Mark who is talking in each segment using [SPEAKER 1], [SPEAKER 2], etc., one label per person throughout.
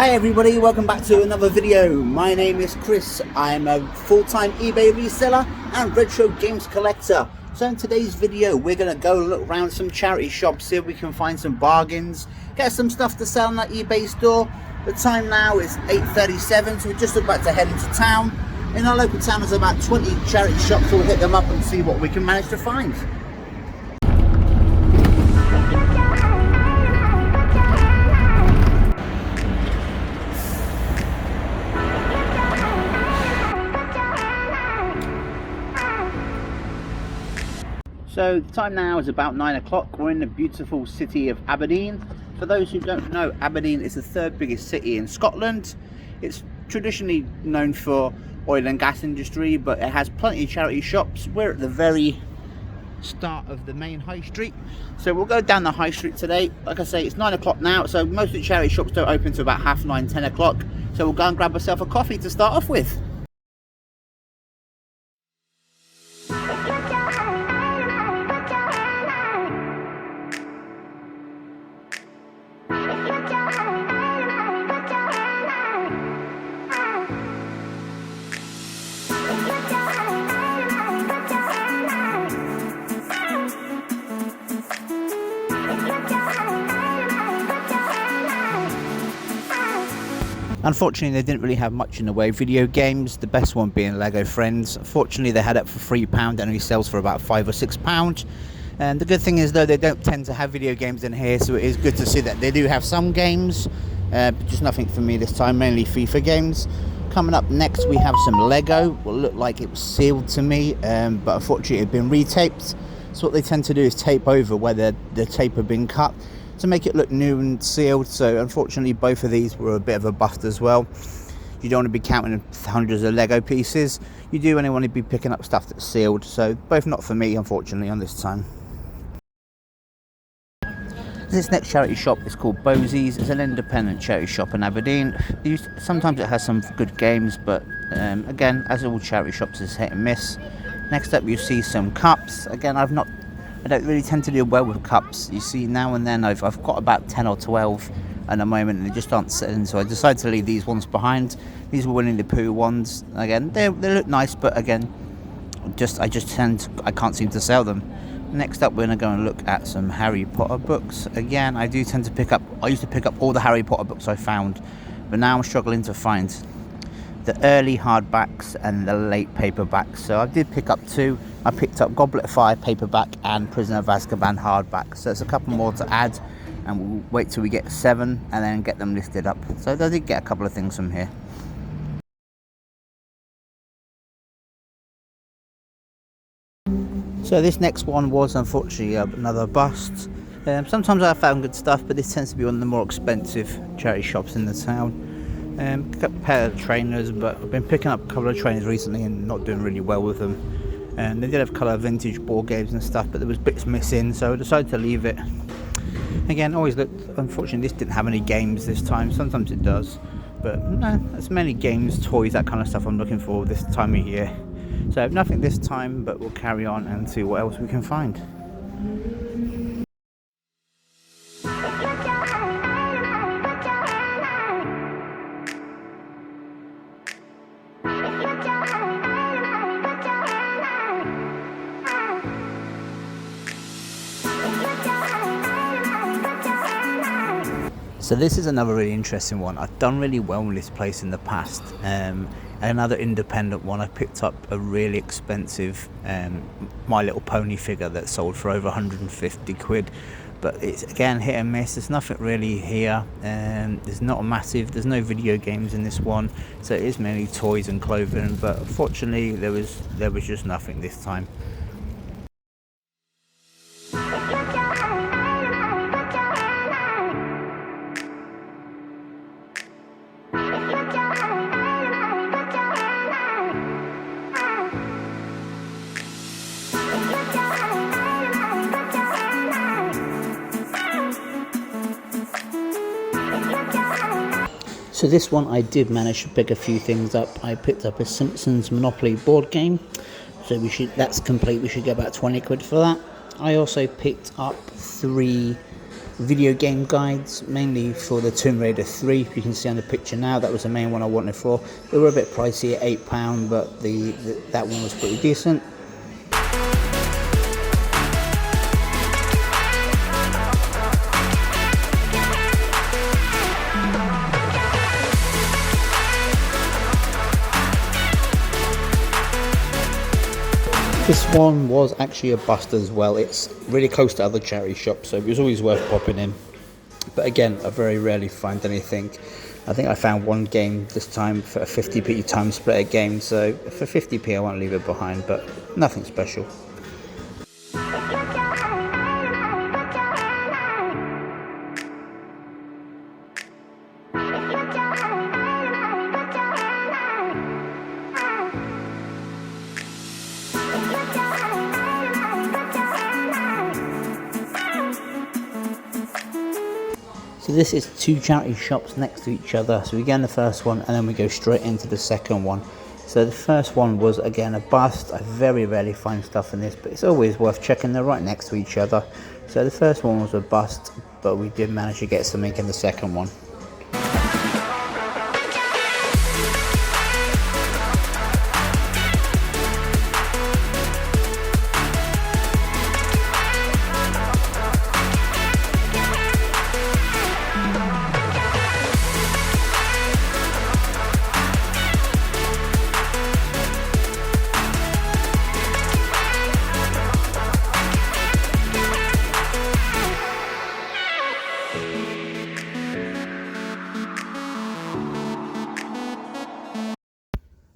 [SPEAKER 1] Hi everybody, welcome back to another video. My name is Chris. I'm a full-time eBay reseller and retro games collector. So in today's video we're going to go look around some charity shops, see if we can find some bargains, get some stuff to sell on that eBay store. The time now is 8:37, so we're just about to head into town. In our local town there's about 20 charity shops, so we'll hit them up and see what we can manage to find. So the time now is about 9 o'clock. We're in the beautiful city of Aberdeen. For those who don't know, Aberdeen is the third biggest city in Scotland. It's traditionally known for oil and gas industry, but it has plenty of charity shops. We're at the very start of the main high street. So we'll go down the high street today. Like I say, it's 9 o'clock now, so most of the charity shops don't open until about 9:30, 10 o'clock. So we'll go and grab ourselves a coffee to start off with. Unfortunately, they didn't really have much in the way of video games, the best one being Lego Friends. Unfortunately, they had it for £3 and only sells for about £5 or £6. And the good thing is, though, they don't tend to have video games in here, so it is good to see that they do have some games, but just nothing for me this time, mainly FIFA games. Coming up next, we have some Lego. Well, looked like it was sealed to me, but unfortunately it had been retaped. So what they tend to do is tape over where the tape had been cut to make it look new and sealed. So unfortunately both of these were a bit of a bust as well. You don't want to be counting hundreds of Lego pieces. You do only want to be picking up stuff that's sealed, so both not for me unfortunately on this time. This next charity shop is called Bosey's. It's an independent charity shop in Aberdeen. Sometimes it has some good games, but again, as all charity shops, is hit and miss. Next up you see some cups. Again, I don't really tend to do well with cups. You see, now and then I've got about 10 or 12 at the moment, and they just aren't selling, so I decided to leave these ones behind. These were Winnie the Pooh ones. Again, they look nice, but again, I can't seem to sell them. Next up, we're going to go and look at some Harry Potter books. Again, I used to pick up all the Harry Potter books I found, but now I'm struggling to find the early hardbacks and the late paperbacks. So I did pick up two. I picked up Goblet of Fire paperback and Prisoner of Azkaban hardback. So there's a couple more to add, and we'll wait till we get 7 and then get them listed up. So I did get a couple of things from here. So this next one was unfortunately another bust. Sometimes I found good stuff, but this tends to be one of the more expensive charity shops in the town. Got a pair of trainers, but I've been picking up a couple of trainers recently and not doing really well with them. And they did have colour vintage board games and stuff, but there was bits missing, so I decided to leave it. Again, always looked. Unfortunately, this didn't have any games this time. Sometimes it does, but no, that's mainly games, toys, that kind of stuff I'm looking for this time of year. So nothing this time, but we'll carry on and see what else we can find. So this is another really interesting one. I've done really well in this place in the past. Another independent one, I picked up a really expensive My Little Pony figure that sold for over 150 quid. But it's again hit and miss. There's nothing really here. There's no video games in this one. So it is mainly toys and clothing. But unfortunately there was just nothing this time. So this one I did manage to pick a few things up. I picked up a Simpsons Monopoly board game. So that's complete. We should get about 20 quid for that. I also picked up 3 video game guides, mainly for the Tomb Raider 3. You can see on the picture now, that was the main one I wanted for. They were a bit pricey at £8, but that one was pretty decent. This one was actually a bust as well. It's really close to other charity shops, so it was always worth popping in. But again, I very rarely find anything. I think I found one game this time for a 50p time splitter game, so for 50p I won't leave it behind, but nothing special. So this is two charity shops next to each other. So we go in the first one and then we go straight into the second one. So the first one was again a bust. I very rarely find stuff in this, but it's always worth checking. They're right next to each other. So the first one was a bust, but we did manage to get something in the second one.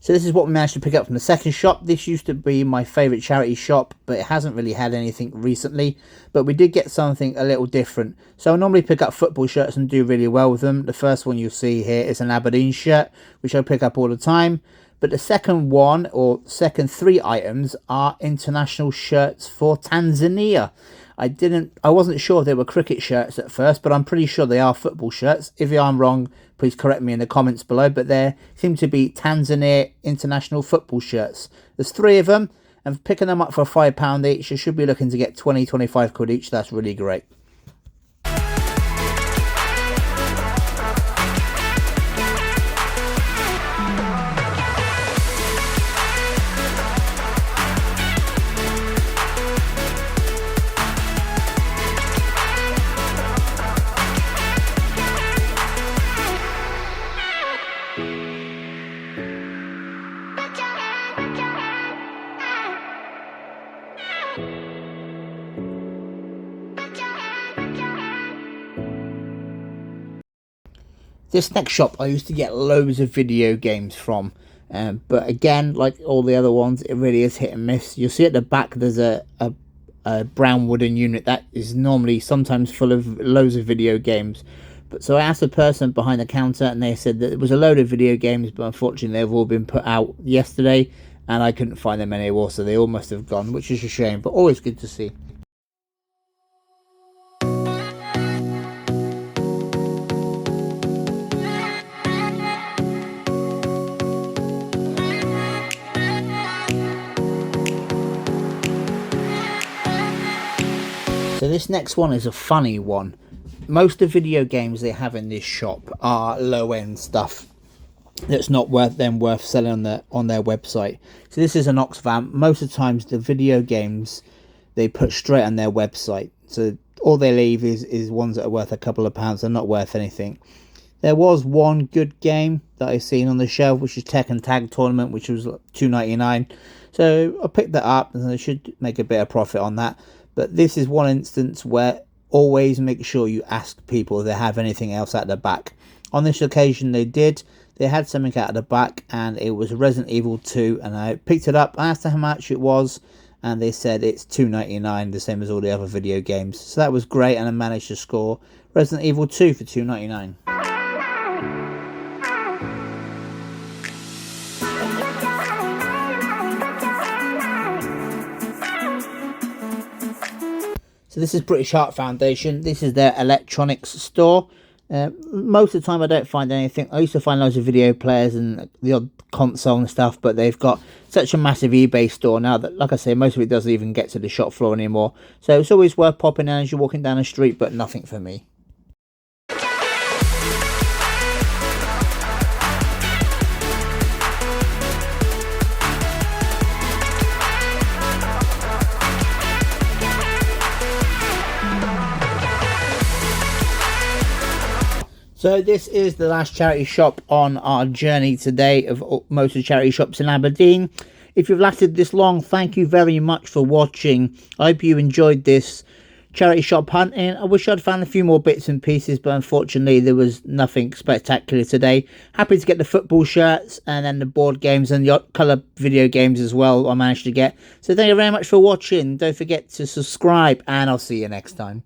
[SPEAKER 1] So this is what we managed to pick up from the second shop. This used to be my favourite charity shop, but it hasn't really had anything recently. But we did get something a little different. So I normally pick up football shirts and do really well with them. The first one you'll see here is an Aberdeen shirt, which I pick up all the time. But the second one, or second three items, are international shirts for Tanzania. I wasn't sure if they were cricket shirts at first, but I'm pretty sure they are football shirts. If I'm wrong, please correct me in the comments below, but they seem to be Tanzania international football shirts. There's three of them, and picking them up for £5 each, you should be looking to get 20-25 quid each. That's really great. This next shop I used to get loads of video games from, but again, like all the other ones, it really is hit and miss. You'll see at the back there's a brown wooden unit that is normally sometimes full of loads of video games. But so I asked the person behind the counter and they said that it was a load of video games, but unfortunately they've all been put out yesterday and I couldn't find them anymore, so they all must have gone, which is a shame, but always good to see. So this next one is a funny one. Most of the video games they have in this shop are low-end stuff that's not worth selling on their website. So this is an Oxfam. Most of the times the video games they put straight on their website. So all they leave is ones that are worth a couple of pounds. They're not worth anything. There was one good game that I've seen on the shelf, which is Tekken Tag Tournament, which was $2.99. So I picked that up and I should make a bit of profit on that. But this is one instance where always make sure you ask people if they have anything else at the back. On this occasion they did. They had something out of the back and it was Resident Evil 2, and I picked it up. I asked them how much it was and they said it's $2.99, the same as all the other video games. So that was great, and I managed to score Resident Evil 2 for $2.99. So this is British Heart Foundation. This is their electronics store. Most of the time I don't find anything. I used to find loads of video players and the odd console and stuff, but they've got such a massive eBay store now that, like I say, most of it doesn't even get to the shop floor anymore. So it's always worth popping in as you're walking down the street, but nothing for me. So this is the last charity shop on our journey today of most of the charity shops in Aberdeen. If you've lasted this long, thank you very much for watching. I hope you enjoyed this charity shop hunting. I wish I'd found a few more bits and pieces, but unfortunately there was nothing spectacular today. Happy to get the football shirts and then the board games and the colour video games as well I managed to get. So thank you very much for watching. Don't forget to subscribe and I'll see you next time.